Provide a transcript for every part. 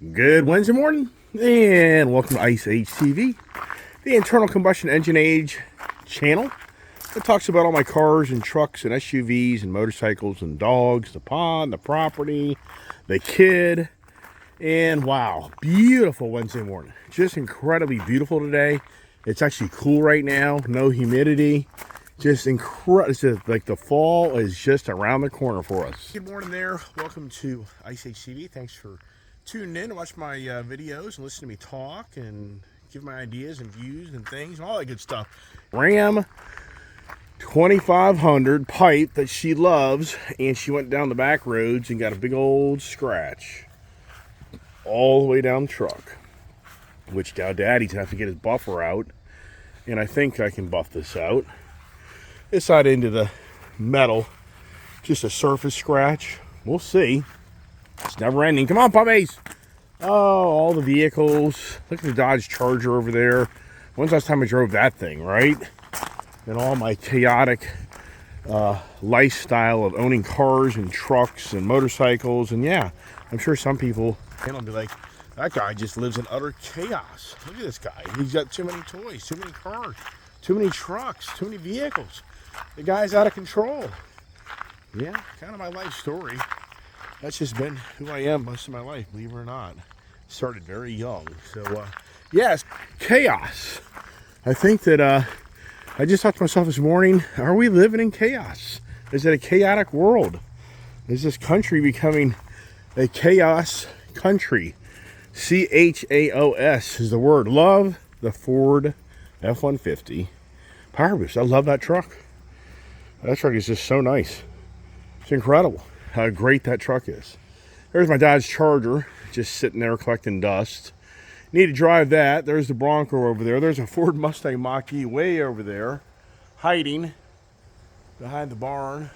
Good Wednesday morning, and welcome to Ice Age TV, the internal combustion engine age channel that talks about all my cars and trucks and SUVs and motorcycles and dogs, the pond, the property, the kid, and wow, beautiful Wednesday morning. Just incredibly beautiful today. It's actually cool right now, no humidity. Just incredible. Like the fall is just around the corner for us. Good morning there. Welcome to Ice Age TV. Thanks for tuning in to watch my videos and listen to me talk and give my ideas and views and things and all that good stuff. Ram 2500 pipe that she loves, and she went down the back roads and got a big old scratch all the way down the truck, which now Daddy's have to get his buffer out, and I think I can buff this out. This side into the metal, just a surface scratch. We'll see. It's never ending. Come on, puppies. Oh, all the vehicles. Look at the Dodge Charger over there. When's the last time I drove that thing, right? And all my chaotic lifestyle of owning cars and trucks and motorcycles. And yeah, I'm sure some people will be like, that guy just lives in utter chaos. Look at this guy. He's got too many toys, too many cars, too many trucks, too many vehicles. The guy's out of control. Yeah, kind of my life story. That's just been who I am most of my life, believe it or not. Started very young. So, yes, chaos. I think that I just thought to myself this morning, are we living in chaos? Is it a chaotic world? Is this country becoming a chaos country? CHAOS is the word. Love the Ford F-150 Power Boost. I love that truck. That truck is just so nice. It's incredible how great that truck is. There's my Dodge Charger just sitting there collecting dust. Need to drive that. There's the Bronco over there. There's a Ford Mustang Mach-E way over there, hiding behind the barn.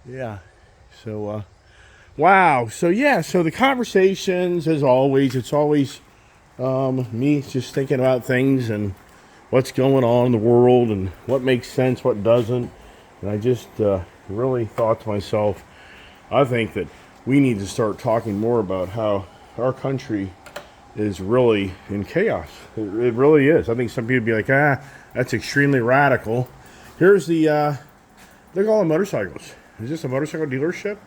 Yeah. So, wow. So, yeah. So the conversations, as always, it's always me just thinking about things and what's going on in the world and what makes sense, what doesn't. And I just really thought to myself, I think that we need to start talking more about how our country is really in chaos. It really is. I think some people be like, that's extremely radical. Here's the, look at all the motorcycles. Is this a motorcycle dealership?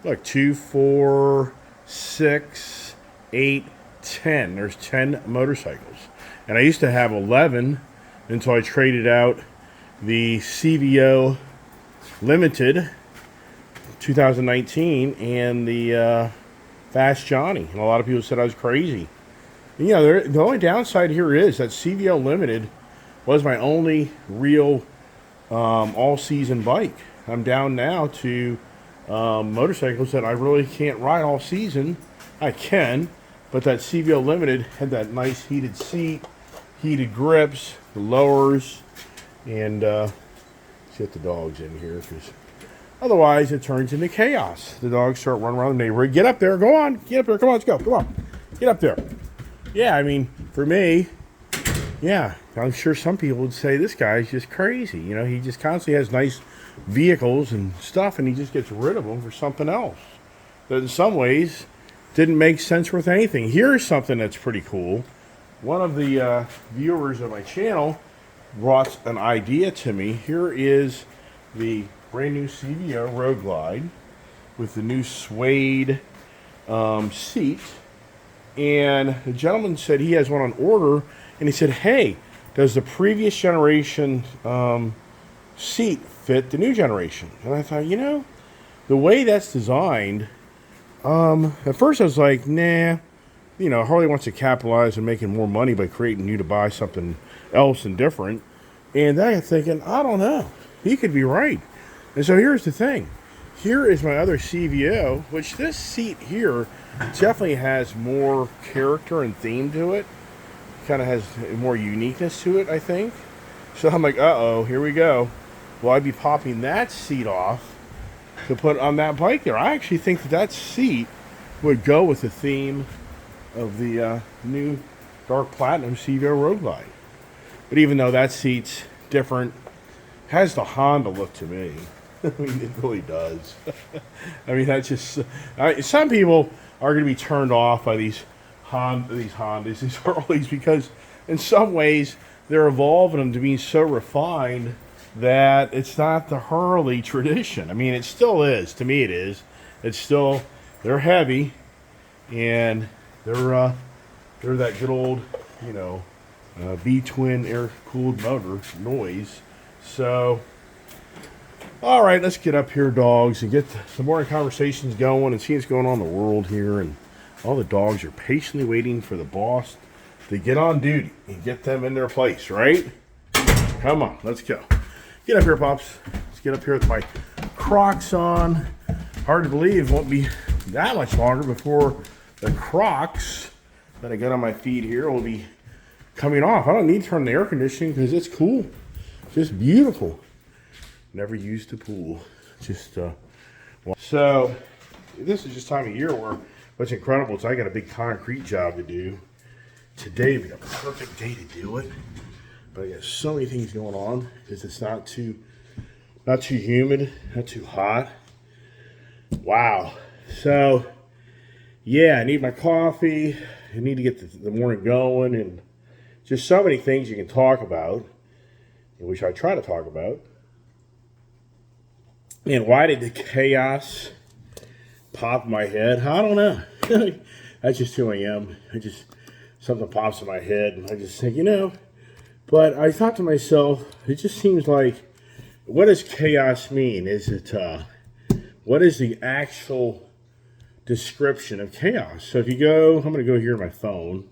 Look, 2, 4, 6, 8, 10. There's 10 motorcycles. And I used to have 11 until I traded out the CVO Limited 2019 and the Fast Johnny. And a lot of people said I was crazy. And, you know, the only downside here is that CVO Limited was my only real all-season bike. I'm down now to motorcycles that I really can't ride all season. I can, but that CVO Limited had that nice heated seat, heated grips, the lowers, and let's get the dogs in here because otherwise it turns into chaos. The dogs start running around the neighborhood. Get up there, go on, get up there, come on, let's go, come on, get up there. Yeah, I mean, for me, yeah, I'm sure some people would say this guy's just crazy. You know, he just constantly has nice vehicles and stuff, and he just gets rid of them for something else that in some ways didn't make sense with anything. Here's something that's pretty cool. One of the viewers of my channel brought an idea to me. Here is the brand new CVO Road Glide with the new suede seat. And the gentleman said he has one on order, and he said, hey, does the previous generation seat fit the new generation? And I thought, you know, the way that's designed, at first I was like, nah, you know, Harley wants to capitalize on making more money by creating you to buy something else and different. And then I'm thinking, I don't know. He could be right. And so here's the thing. Here is my other CVO, which this seat here definitely has more character and theme to it. Kind of has more uniqueness to it, I think. So I'm like, uh-oh, here we go. Well, I'd be popping that seat off to put on that bike there. I actually think that that seat would go with the theme of the new Dark Platinum CVO Road Glide. But even though that seat's different, has the Honda look to me. I mean, it really does. I mean, that's just. Some people are going to be turned off by these Hondas, these Harleys, because in some ways they're evolving them to be so refined that it's not the Harley tradition. I mean, it still is. To me, it is. It's still. They're heavy, and they're that good old, you know, V-twin air-cooled motor noise. So, all right, let's get up here, dogs, and get the morning conversations going and see what's going on in the world here. And all the dogs are patiently waiting for the boss to get on duty and get them in their place, right? Come on, let's go. Get up here, Pops. Let's get up here with my Crocs on. Hard to believe it won't be that much longer before the Crocs that I got on my feet here will be coming off. I don't need to turn the air conditioning because it's cool. Just beautiful. Never used a pool. Just, so this is just time of year where what's incredible is I got a big concrete job to do. Today would be a perfect day to do it. But I got so many things going on because it's not too humid, not too hot. Wow. So, yeah, I need my coffee. I need to get the morning going, and just so many things you can talk about, which I try to talk about. And why did the chaos pop in my head? I don't know. That's just who I am. Something pops in my head, and I just think, But I thought to myself, it just seems like, what does chaos mean? What is the actual description of chaos? So if you go, I'm going to go here on my phone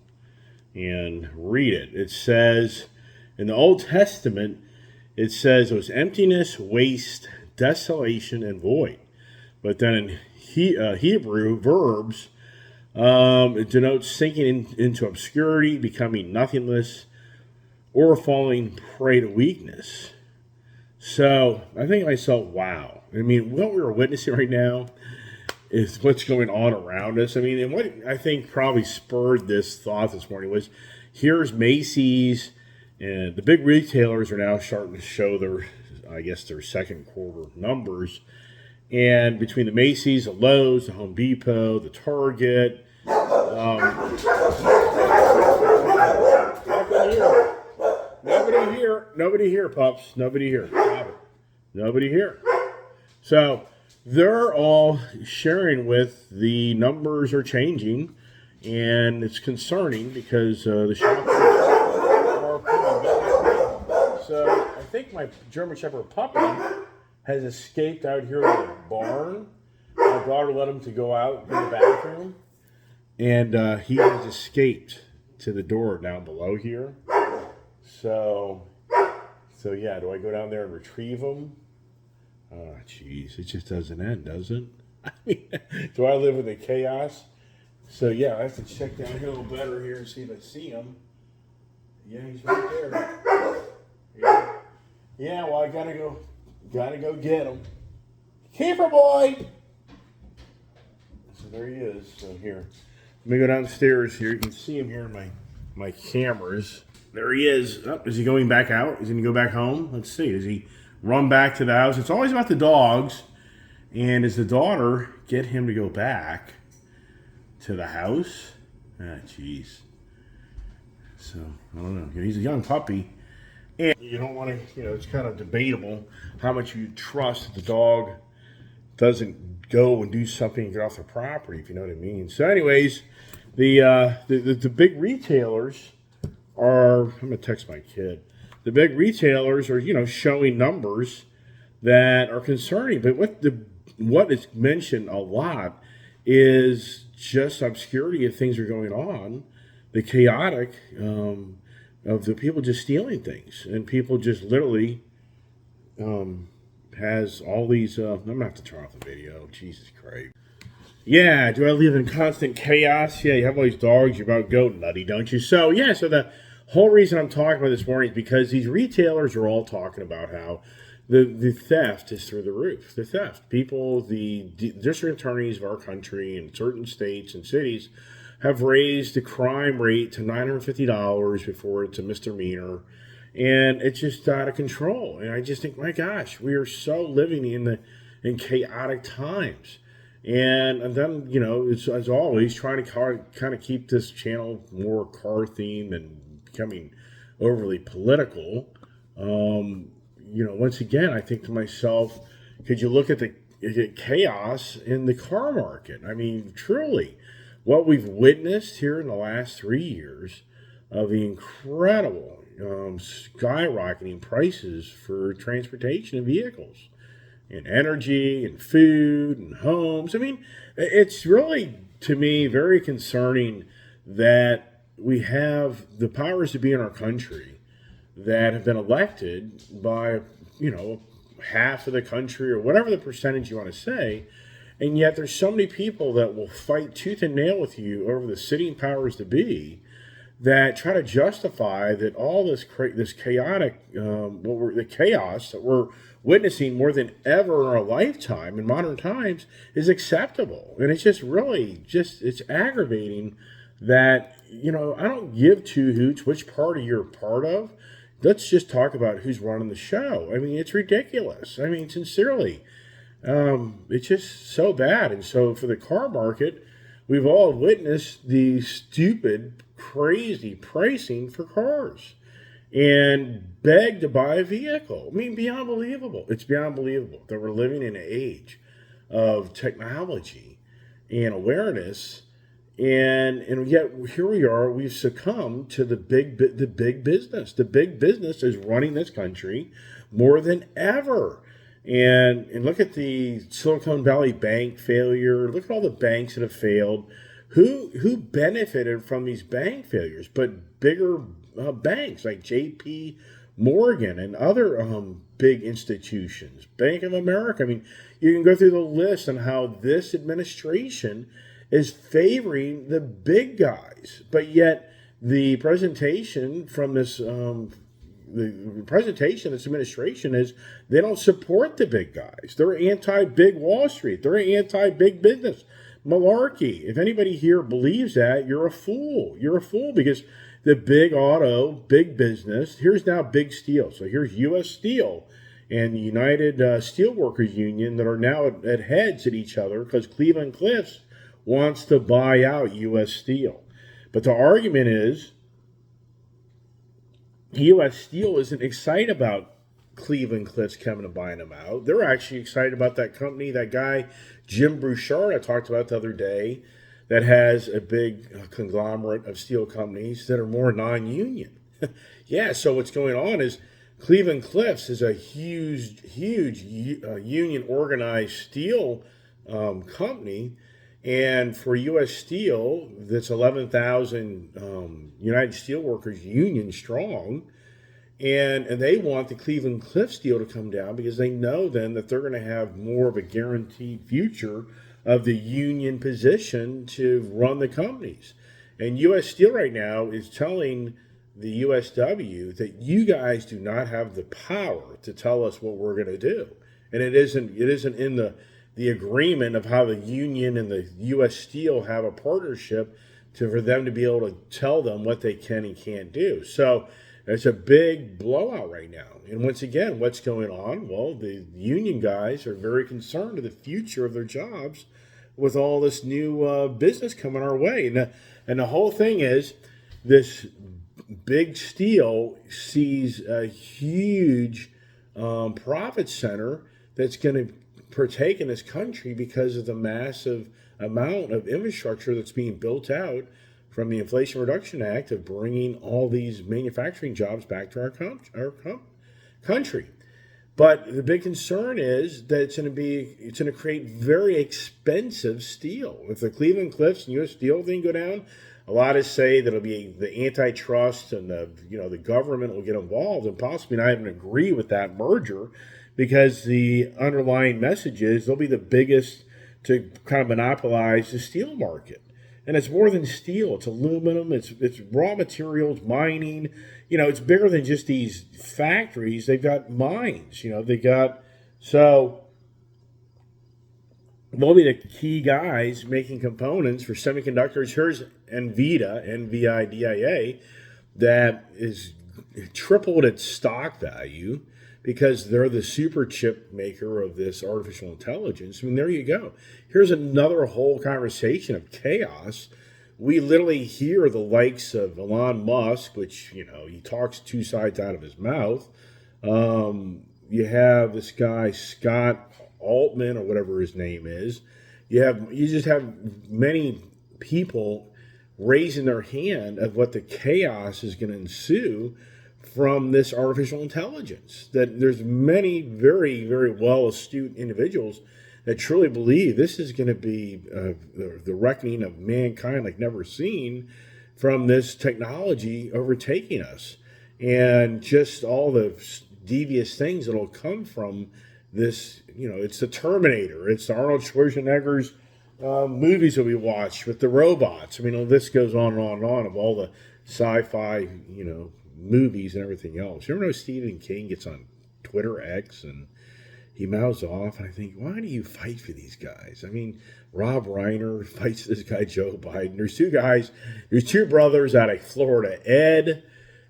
and read it. It says, in the Old Testament, it says it was emptiness, waste, desolation, and void. But then in Hebrew, verbs, it denotes sinking into obscurity, becoming nothingness, or falling prey to weakness. So I think to myself, wow. I mean, what we're witnessing right now is what's going on around us. I mean, and what I think probably spurred this thought this morning was, here's Macy's, and the big retailers are now starting to show their second quarter numbers. And between the Macy's, the Lowe's, the Home Depot, the Target, nobody here, pups. Nobody here. Nobody here. So they're all sharing with the numbers are changing, and it's concerning because the shoppers are pulling back. So I think my German Shepherd puppy has escaped out here in the barn. My daughter let him to go out in the bathroom, and he has escaped to the door down below here. So yeah, do I go down there and retrieve him? Oh, jeez, it just doesn't end, does it? I mean, do I live in the chaos? So yeah, I have to check down here a little better here and see if I see him. Yeah, he's right there. Yeah, well, I gotta go get him. Keeper boy! So there he is. So here, let me go downstairs here. You can see him here in my cameras. There he is. Oh, is he going back out? Is he going to go back home? Let's see. Does he run back to the house? It's always about the dogs. And does the daughter get him to go back to the house? Ah, jeez. So, I don't know. He's a young puppy. And you don't want to, it's kind of debatable how much you trust that the dog doesn't go and do something and get off the property, if you know what I mean. So anyways, the big retailers are, I'm going to text my kid. The big retailers are, showing numbers that are concerning. But what is mentioned a lot is just obscurity of things are going on, the chaotic of the people just stealing things, and people just literally has all these. I'm going to have to turn off the video. Jesus Christ. Yeah, do I live in constant chaos? Yeah, you have all these dogs, you're about to go nutty, don't you? So the whole reason I'm talking about this morning is because these retailers are all talking about how the theft is through the roof. The theft. People, the district attorneys of our country in certain states and cities have raised the crime rate to $950 before it's a misdemeanor. and it's just out of control. And I just think, my gosh, we are so living in chaotic times. And then, it's, as always, trying to kind of keep this channel more car themed and becoming overly political. Once again, I think to myself, could you look at the chaos in the car market? I mean, truly, what we've witnessed here in the last 3 years of the incredible skyrocketing prices for transportation and vehicles and energy and food and homes. I mean, it's really, to me, very concerning that we have the powers to be in our country that have been elected by, half of the country or whatever the percentage you want to say. And yet there's so many people that will fight tooth and nail with you over the sitting powers to be that try to justify that all this chaotic, the chaos that we're witnessing more than ever in our lifetime in modern times is acceptable. And it's just really it's aggravating that, I don't give two hoots which party you're a part of. Let's just talk about who's running the show. I mean, it's ridiculous. I mean, sincerely, it's just so bad. And so for the car market, we've all witnessed the stupid, crazy pricing for cars and beg to buy a vehicle. I mean, beyond believable. It's beyond believable that we're living in an age of technology and awareness, and yet here we are. We've succumbed to the big business. The big business is running this country more than ever. And look at the Silicon Valley Bank failure. Look at all the banks that have failed. Who benefited from these bank failures? But bigger banks like J.P. Morgan and other big institutions, Bank of America. I mean, you can go through the list on how this administration is favoring the big guys, but yet the presentation from this this administration is they don't support the big guys. They're anti-big Wall Street. They're anti-big business. Malarkey. If anybody here believes that, you're a fool. You're a fool because the big auto, big business, here's now big steel. So here's U.S. Steel and the United Steelworkers Union that are now at heads at each other because Cleveland-Cliffs wants to buy out U.S. Steel. But the argument is U.S. Steel isn't excited about Cleveland-Cliffs coming and buying them out. They're actually excited about that company, that guy, Jim Bouchard, I talked about the other day, that has a big conglomerate of steel companies that are more non-union. Yeah, so what's going on is Cleveland-Cliffs is a huge union organized steel company. And for U.S. Steel, that's 11,000 United Steelworkers Union strong, and they want the Cleveland-Cliffs deal to come down because they know then that they're going to have more of a guaranteed future of the union position to run the companies. And U.S. Steel right now is telling the USW that you guys do not have the power to tell us what we're going to do, and it isn't in the agreement of how the union and the U.S. Steel have a partnership for them to be able to tell them what they can and can't do. So it's a big blowout right now. And once again, what's going on? Well, the union guys are very concerned of the future of their jobs with all this new business coming our way. And the whole thing is this big steel sees a huge profit center that's going to partake in this country because of the massive amount of infrastructure that's being built out from the Inflation Reduction Act of bringing all these manufacturing jobs back to our country. But the big concern is that it's going to create very expensive steel. If the Cleveland-Cliffs and U.S. Steel thing go down, a lot of say that it'll be the antitrust and the government will get involved and possibly not even agree with that merger, because the underlying message is they'll be the biggest to kind of monopolize the steel market. And it's more than steel. It's aluminum. It's raw materials, mining. It's bigger than just these factories. They've got mines. They'll be the key guys making components for semiconductors. Here's NVIDIA, NVIDIA, that is tripled its stock value because they're the super chip maker of this artificial intelligence. I mean, there you go. Here's another whole conversation of chaos. We literally hear the likes of Elon Musk, which, he talks two sides out of his mouth. You have this guy, Scott Altman, or whatever his name is. You just have many people raising their hand of what the chaos is going to ensue from this artificial intelligence. That there's many very, very well astute individuals that truly believe this is going to be the reckoning of mankind like never seen from this technology overtaking us, and just all the devious things that'll come from this. It's the Terminator, it's the Arnold Schwarzenegger's movies that we watch with the robots. I mean, the list goes on and on and on of all the sci-fi, movies and everything else. You ever know Stephen King gets on Twitter X and he mouths off, and I think, why do you fight for these guys? I mean, Rob Reiner fights this guy Joe Biden. There's two brothers out of Florida, Ed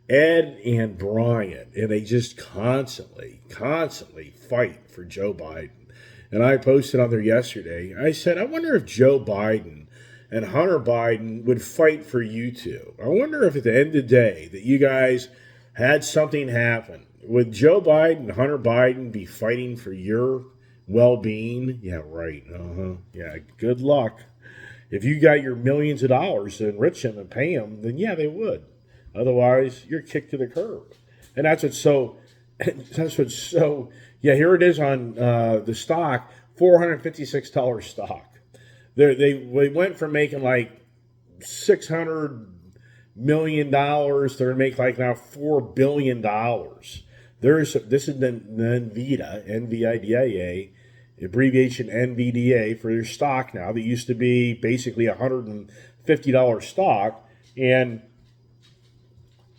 and Brian, and they just constantly fight for Joe Biden. And I posted on there yesterday, I said, I wonder if Joe Biden and Hunter Biden would fight for you two. I wonder if at the end of the day that you guys had something happen, would Joe Biden and Hunter Biden be fighting for your well-being? Yeah, right. Yeah, good luck. If you got your millions of dollars to enrich them and pay them, then yeah, they would. Otherwise, you're kicked to the curb. And that's what's so, yeah, here it is on the stock, $456 stock. They went from making like $600 million, they're going to make like now $4 billion. This is the NVIDIA, NVIDIA, abbreviation NVDA for their stock now. That used to be basically $150 stock, and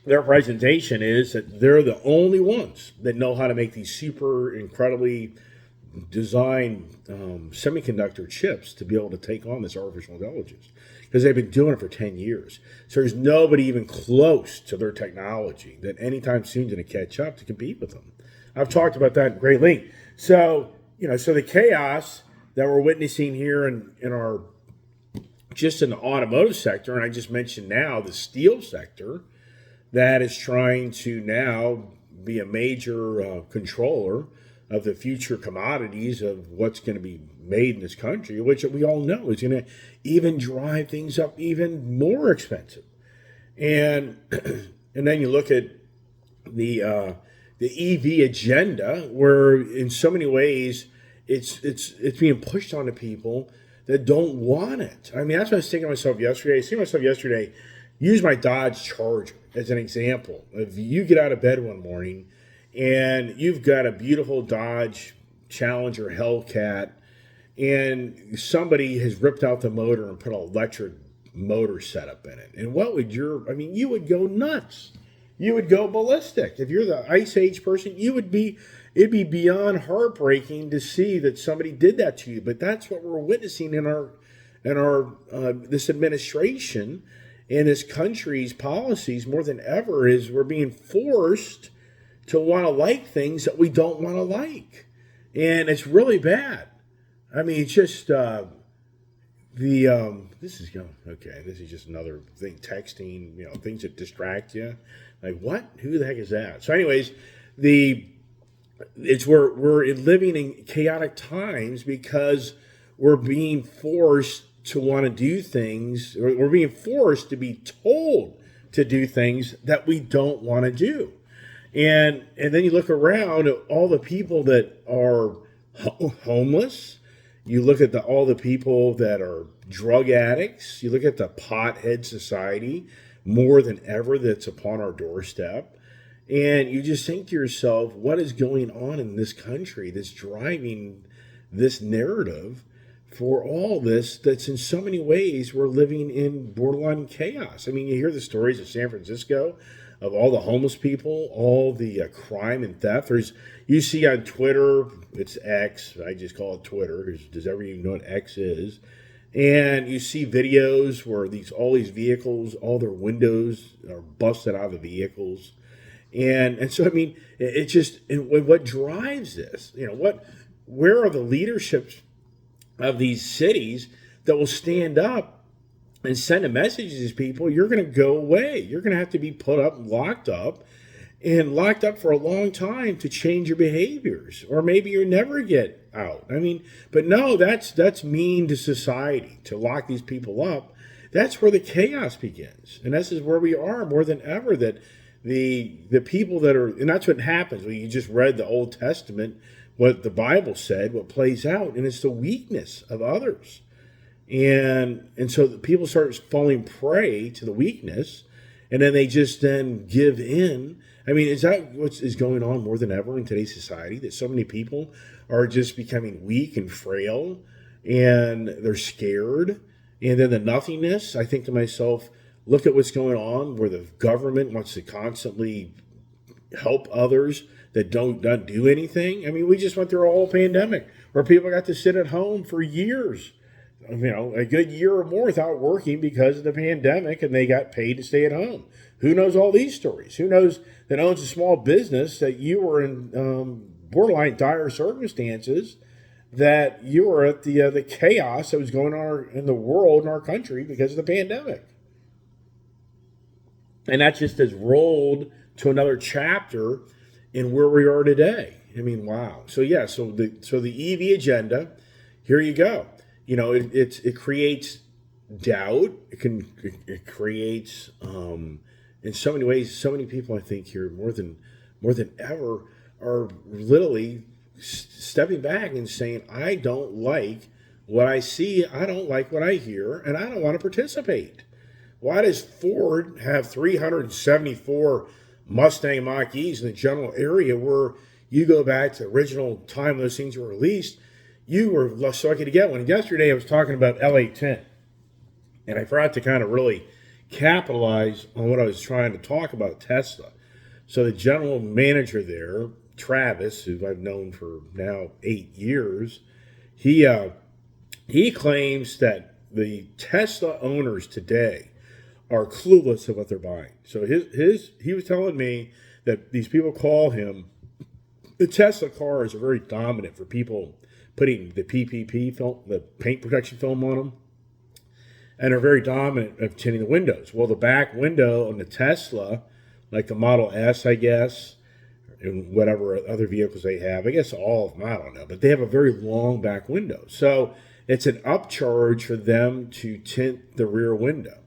their presentation is that they're the only ones that know how to make these super incredibly designed semiconductor chips to be able to take on this artificial intelligence, because they've been doing it for 10 years. So there's nobody even close to their technology that anytime soon is going to catch up to compete with them. I've talked about that in great length. So, so the chaos that we're witnessing here in our, just in the automotive sector, and I just mentioned now the steel sector, that is trying to now be a major controller of the future commodities of what's going to be made in this country, which we all know is going to even drive things up even more expensive. And and then you look at the EV agenda, where in so many ways it's being pushed onto people that don't want it. I mean, that's what I was thinking to myself yesterday. I see myself yesterday use my Dodge Charger as an example. If you get out of bed one morning and you've got a beautiful Dodge Challenger Hellcat, and somebody has ripped out the motor and put an electric motor setup in it, and you would go nuts. You would go ballistic. If you're the Ice Age person, it'd be beyond heartbreaking to see that somebody did that to you. But that's what we're witnessing in our this administration and this country's policies more than ever. Is we're being forced to want to like things that we don't want to like. And it's really bad. I mean, it's just this is just another thing, texting, things that distract you. Like, what? Who the heck is that? So anyways, we're living in chaotic times because we're being forced to want to do things, or we're being forced to be told to do things that we don't want to do. And then you look around at all the people that are homeless. You look at all the people that are drug addicts. You look at the pothead society more than ever that's upon our doorstep. And you just think to yourself, what is going on in this country that's driving this narrative for all this, that's in so many ways we're living in borderline chaos. I mean, you hear the stories of San Francisco, of all the homeless people, all the crime and theft. You see on Twitter, it's X, I just call it Twitter. Does everybody even know what X is? And you see videos where all these vehicles, all their windows are busted out of the vehicles. And so I mean, it just what drives this? Where are the leaderships of these cities that will stand up and send a message to these people? You're going to go away. You're going to have to be put up, and locked up for a long time to change your behaviors, or maybe you never get out. I mean, but no, that's mean to society to lock these people up. That's where the chaos begins, and this is where we are more than ever. That the people that are, and that's what happens when you just read the Old Testament, what the Bible said, what plays out, and it's the weakness of others, and so the people start falling prey to the weakness, and then they just then give in. I mean, is that what is going on more than ever in today's society? That so many people are just becoming weak and frail, and they're scared. And then the nothingness, I think to myself, look at what's going on where the government wants to constantly help others that don't do anything. I mean, we just went through a whole pandemic where people got to sit at home for years, a good year or more without working because of the pandemic, and they got paid to stay at home. Who knows all these stories? Who knows that owns a small business that you were in borderline dire circumstances, that you were at the chaos that was going on in the world, in our country, because of the pandemic. And that just has rolled to another chapter in where we are today. I mean, wow. So yeah, so the EV agenda, here you go. It creates doubt. It creates in so many ways. So many people, I think, here more than ever are literally stepping back and saying, I don't like what I see, I don't like what I hear, and I don't want to participate. Why does Ford have 374 Mustang Mach-E's in the general area where you go back to the original time those things were released, you were so lucky to get one? And yesterday I was talking about L810, and I forgot to kind of really capitalize on what I was trying to talk about Tesla. So the general manager there, Travis, who I've known for now 8 years, he claims that the Tesla owners today are clueless of what they're buying. So he was telling me that these people call him, the Tesla cars are very dominant for people putting the PPP film, the paint protection film on them, and are very dominant of tinting the windows. Well, the back window on the Tesla, like the Model S, I guess, and whatever other vehicles they have, I guess all of them, I don't know, but they have a very long back window. So it's an upcharge for them to tint the rear window.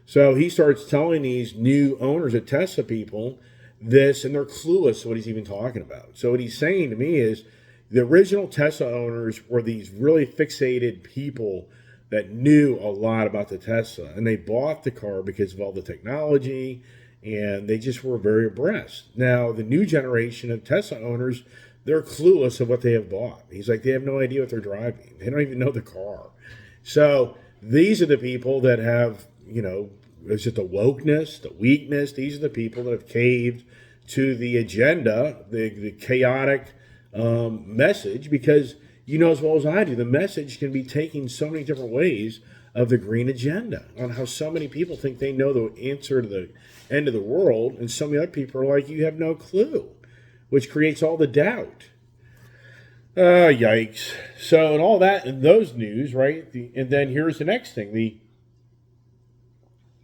So he starts telling these new owners of Tesla people this, and they're clueless what he's even talking about. So what he's saying to me is the original Tesla owners were these really fixated people that knew a lot about the Tesla, and they bought the car because of all the technology, and they just were very abreast. Now, the new generation of Tesla owners, they're clueless of what they have bought. He's like, they have no idea what they're driving. They don't even know the car. So these are the people that have, it's just the wokeness, the weakness. These are the people that have caved to the agenda, the chaotic message, because as well as I do, the message can be taken so many different ways of the green agenda, on how so many people think they know the answer to the end of the world, and so many other people are like, you have no clue, which creates all the doubt. Yikes. So, and all that in those news, right? And then here's the next thing.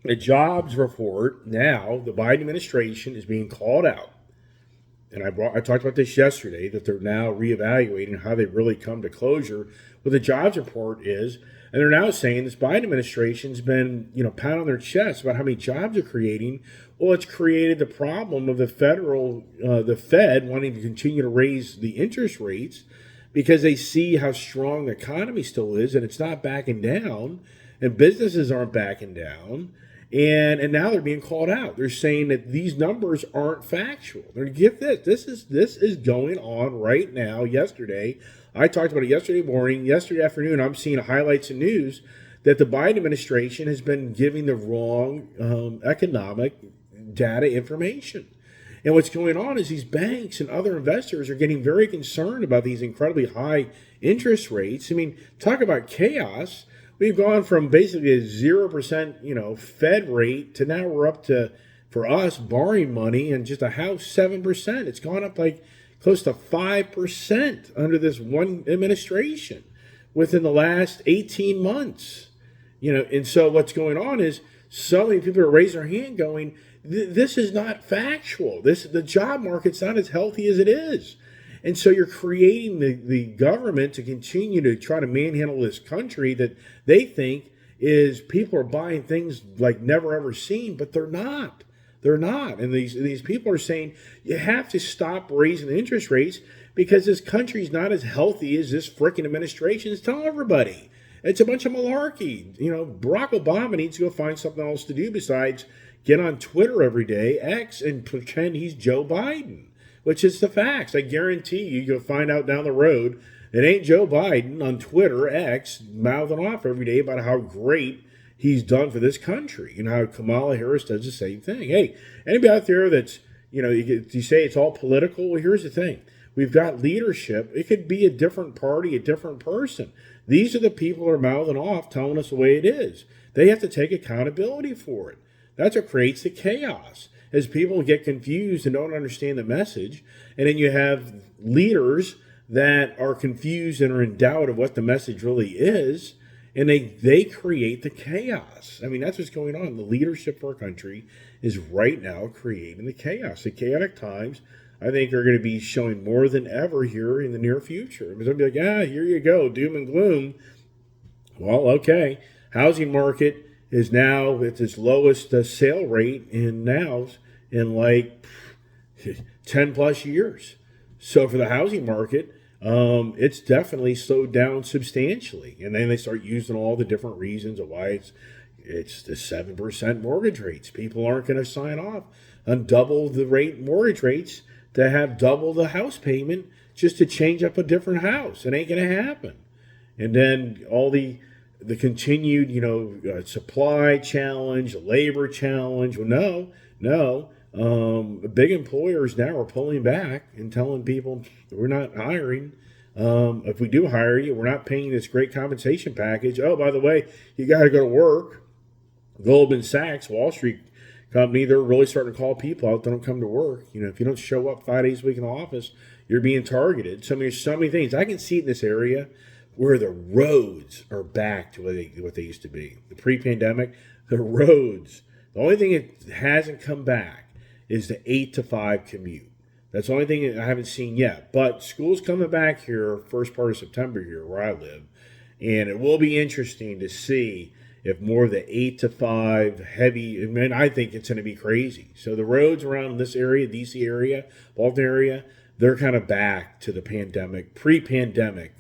The jobs report now, the Biden administration is being called out. And I talked about this yesterday, that they're now reevaluating how they really come to closure. What the jobs report is, and they're now saying this Biden administration's been, pounding on their chest about how many jobs they're creating. Well, it's created the problem of the Fed wanting to continue to raise the interest rates because they see how strong the economy still is, and it's not backing down, and businesses aren't backing down. And now they're being called out. They're saying that these numbers aren't factual. They're going to get this. This is going on right now. Yesterday, I talked about it yesterday morning. Yesterday afternoon, I'm seeing highlights in news that the Biden administration has been giving the wrong economic data information. And what's going on is these banks and other investors are getting very concerned about these incredibly high interest rates. I mean, talk about chaos. We've gone from basically a 0%, Fed rate to now we're up to For us, borrowing money and just a house, 7%. It's gone up like close to 5% under this one administration within the last 18 months. And so what's going on is so many people are raising their hand going, this is not factual. The job market's not as healthy as it is. And so you're creating the government to continue to try to manhandle this country that they think is people are buying things like never ever seen, but they're not. They're not. And these people are saying you have to stop raising the interest rates because this country's not as healthy as this frickin' administration is telling everybody. It's a bunch of malarkey. Barack Obama needs to go find something else to do besides get on Twitter every day, X, and pretend he's Joe Biden, which is the facts. I guarantee you'll find out down the road it ain't Joe Biden on Twitter, X, mouthing off every day about how great he's done for this country. How Kamala Harris does the same thing. Hey, anybody out there that's, you say it's all political? Well, here's the thing. We've got leadership. It could be a different party, a different person. These are the people who are mouthing off, telling us the way it is. They have to take accountability for it. That's what creates the chaos, as people get confused and don't understand the message. And then you have leaders that are confused and are in doubt of what the message really is. And they create the chaos. I mean, that's what's going on. The leadership for our country is right now creating the chaos. The chaotic times, I think, are going to be showing more than ever here in the near future. It's going to be like, here you go, doom and gloom. Well, okay. Housing market is now at its lowest sale rate in like 10 plus years. So for the housing market, it's definitely slowed down substantially. And then they start using all the different reasons of why it's the 7% mortgage rates. People aren't going to sign off on double the rate mortgage rates to have double the house payment just to change up a different house. It ain't going to happen. And then all the continued, supply challenge, labor challenge. Well, no. Big employers now are pulling back and telling people we're not hiring. If we do hire you, we're not paying this great compensation package. Oh, by the way, you got to go to work. Goldman Sachs, Wall Street company, they're really starting to call people out that don't come to work. If you don't show up 5 days a week in the office, you're being targeted. So there's so many things. I can see in this area where the roads are back to what they used to be. The pre-pandemic, the roads. The only thing that hasn't come back is the 8 to 5 commute. That's the only thing I haven't seen yet. But school's coming back here first part of September here where I live. And it will be interesting to see if more of the 8 to 5 heavy, I think it's going to be crazy. So the roads around this area, DC area, Baltimore area, they're kind of back to the pandemic, pre-pandemic,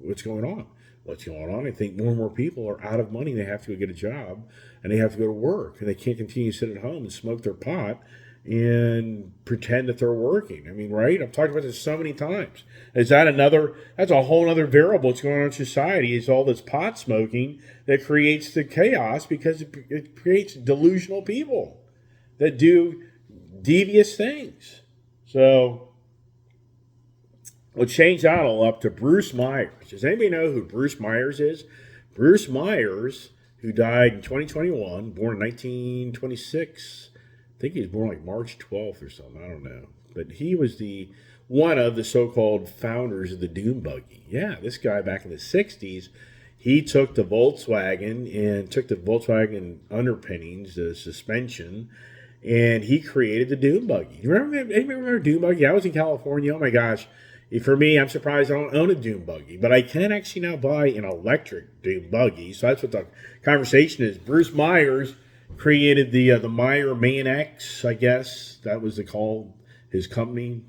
what's going on. What's going on? I think more and more people are out of money. They have to go get a job and they have to go to work and they can't continue to sit at home and smoke their pot and pretend that they're working. Right? I've talked about this so many times. That's a whole other variable that's going on in society is all this pot smoking that creates the chaos because it creates delusional people that do devious things. So we'll change that all up to Bruce Myers. Does anybody know who Bruce Myers is? Bruce Myers, who died in 2021, born in 1926. I think he was born like March 12th or something. I don't know. But he was one of the so-called founders of the dune buggy. Yeah, this guy back in the 60s, he took the Volkswagen underpinnings, the suspension, and he created the dune buggy. You remember dune buggy? I was in California. Oh my gosh. For me, I'm surprised I don't own a dune buggy, but I can actually now buy an electric dune buggy. So that's what the conversation is. Bruce Myers created the Meyer Man X, I guess. That was his company,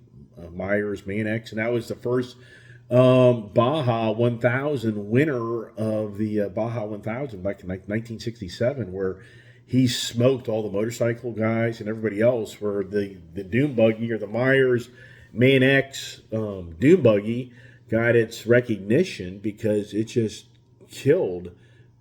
Myers Man X. And that was the first Baja 1000 winner of the Baja 1000 back in 1967, where he smoked all the motorcycle guys and everybody else, where the dune buggy or the Myers Man X dune buggy got its recognition because it just killed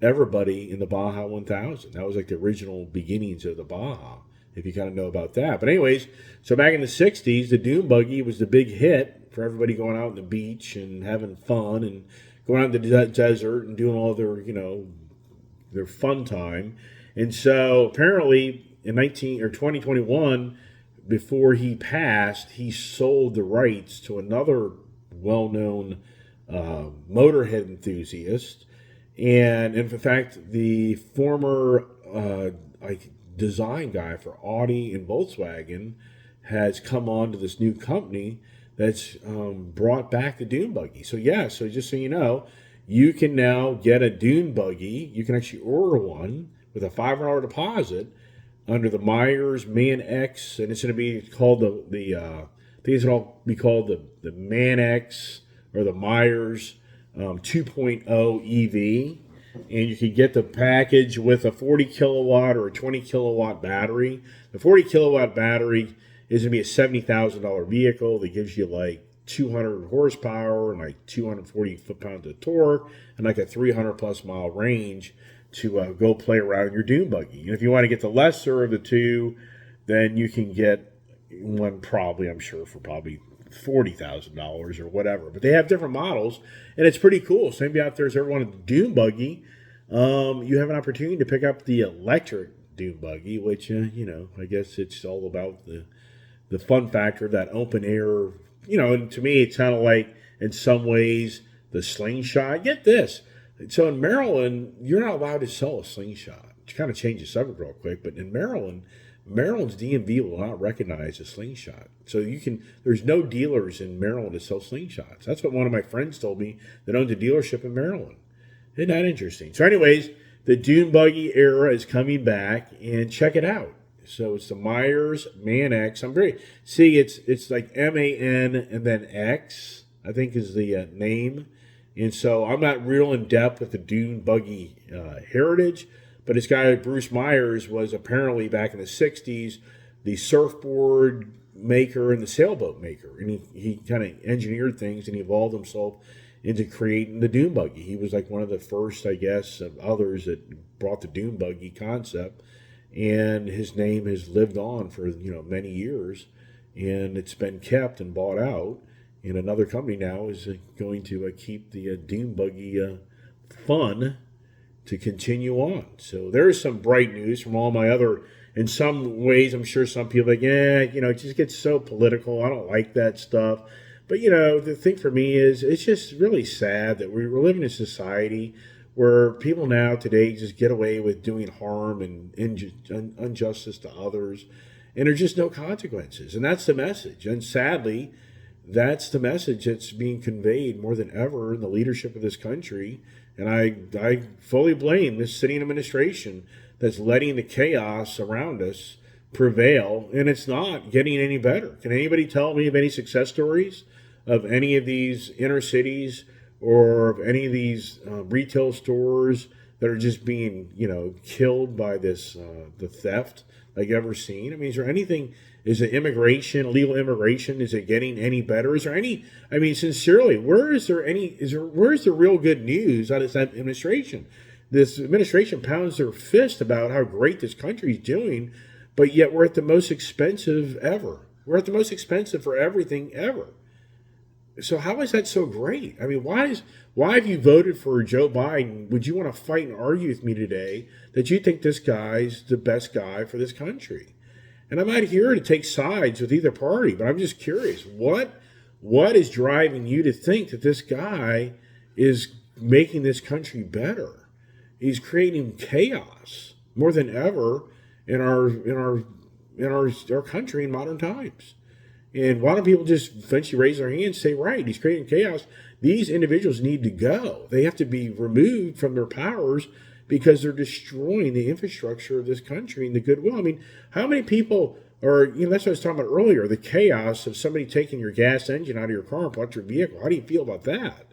everybody in the Baja 1000. That was like the original beginnings of the Baja, if you kind of know about that. But anyways, so back in the 60s, the dune buggy was the big hit for everybody going out on the beach and having fun and going out in the desert and doing all their fun time. And so apparently 2021, before he passed, he sold the rights to another well-known motorhead enthusiast, and in fact, the former like design guy for Audi and Volkswagen has come on to this new company that's brought back the dune buggy. So yeah, so just so you know, you can now get a dune buggy. You can actually order one with a $500 deposit under the Myers Man X, and it's going to be called I think it's going to be called the Man X or the Myers 2.0 EV, and you can get the package with a 40 kilowatt or a 20 kilowatt battery. The 40 kilowatt battery is going to be a $70,000 vehicle that gives you like 200 horsepower and like 240 foot-pounds of torque and like a 300 plus mile range to go play around in your dune buggy. And if you want to get the lesser of the two, then you can get one probably, I'm sure, for probably $40,000 or whatever. But they have different models, and it's pretty cool. So maybe out there, if you ever want a dune buggy, you have an opportunity to pick up the electric dune buggy, which, I guess it's all about the fun factor of that open air. And to me, it's kind of like, in some ways, the slingshot. Get this. So in Maryland, you're not allowed to sell a slingshot. To kind of change the subject real quick, but in Maryland's DMV will not recognize a slingshot. So there's no dealers in Maryland that sell slingshots. That's what one of my friends told me that owns a dealership in Maryland. Isn't that interesting? So anyways, the dune buggy era is coming back, and check it out. So it's the Myers Man X. It's like MAN and then X, I think is the name. And so I'm not real in depth with the dune buggy heritage, but this guy, Bruce Myers, was apparently back in the 60s the surfboard maker and the sailboat maker. And he kind of engineered things and he evolved himself into creating the dune buggy. He was like one of the first, I guess, of others that brought the dune buggy concept. And his name has lived on for many years, and it's been kept and bought out. And another company now is going to keep the dune buggy fun to continue on. So there is some bright news from all my other. In some ways, I'm sure some people are like, it just gets so political. I don't like that stuff. But the thing for me is, it's just really sad that we're living in a society where people now today just get away with doing harm and injustice to others, and there's just no consequences. And that's the message. And sadly, that's the message that's being conveyed more than ever in the leadership of this country. And I fully blame this sitting administration that's letting the chaos around us prevail, and it's not getting any better. Can anybody tell me of any success stories of any of these inner cities or of any of these retail stores that are just being, killed by this the theft like ever seen? I mean, is it immigration, illegal immigration, is it getting any better? Is there any, sincerely, where's the real good news out of this administration? This administration pounds their fist about how great this country is doing, but yet we're at the most expensive ever. We're at the most expensive for everything ever. So how is that so great? I mean, why have you voted for Joe Biden? Would you want to fight and argue with me today that you think this guy's the best guy for this country? And I'm not here to take sides with either party, but I'm just curious, what is driving you to think that this guy is making this country better? He's creating chaos more than ever in our country in modern times. And why don't people just eventually raise their hands and say, right, he's creating chaos. These individuals need to go. They have to be removed from their powers because they're destroying the infrastructure of this country and the goodwill. I mean, how many people are, that's what I was talking about earlier, the chaos of somebody taking your gas engine out of your car and put your vehicle. How do you feel about that?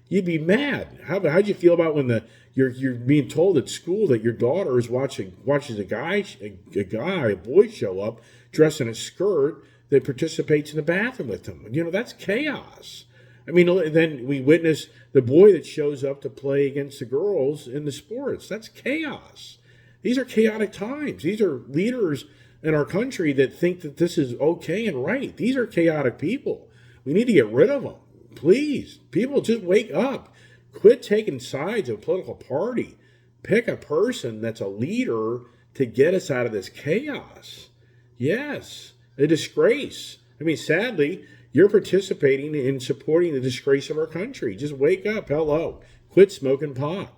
You'd be mad. How'd you feel about when you're being told at school that your daughter is watches a boy show up dressed in a skirt that participates in the bathroom with them? That's chaos. I mean, then we witness the boy that shows up to play against the girls in the sports. That's chaos. These are chaotic times. These are leaders in our country that think that this is okay and right. These are chaotic people. We need to get rid of them. Please, people, just wake up. Quit taking sides of a political party. Pick a person that's a leader to get us out of this chaos. Yes, a disgrace. I mean, sadly, you're participating in supporting the disgrace of our country. Just wake up. Hello. Quit smoking pot.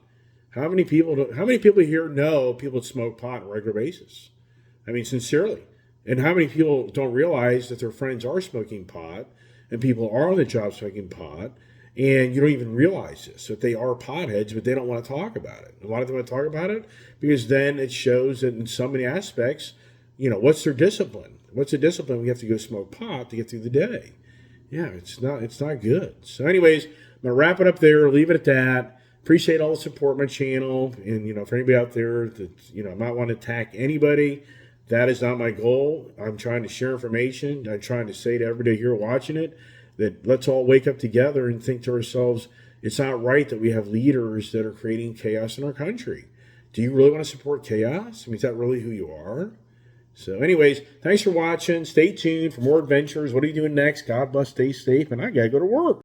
How many people here know people that smoke pot on a regular basis? I mean, sincerely. And how many people don't realize that their friends are smoking pot and people are on the job smoking pot, and you don't even realize this, that they are potheads, but they don't want to talk about it. Why don't they want to talk about it? Because then it shows that in so many aspects, what's their discipline? What's the discipline? We have to go smoke pot to get through the day. Yeah, it's not good. So anyways, I'm going to wrap it up there, leave it at that. Appreciate all the support on my channel. And, for anybody out there that, might want to attack anybody, that is not my goal. I'm trying to share information. I'm trying to say to everybody here watching it that let's all wake up together and think to ourselves, it's not right that we have leaders that are creating chaos in our country. Do you really want to support chaos? I mean, is that really who you are? So anyways, thanks for watching. Stay tuned for more adventures. What are you doing next? God bless, stay safe, and I got to go to work.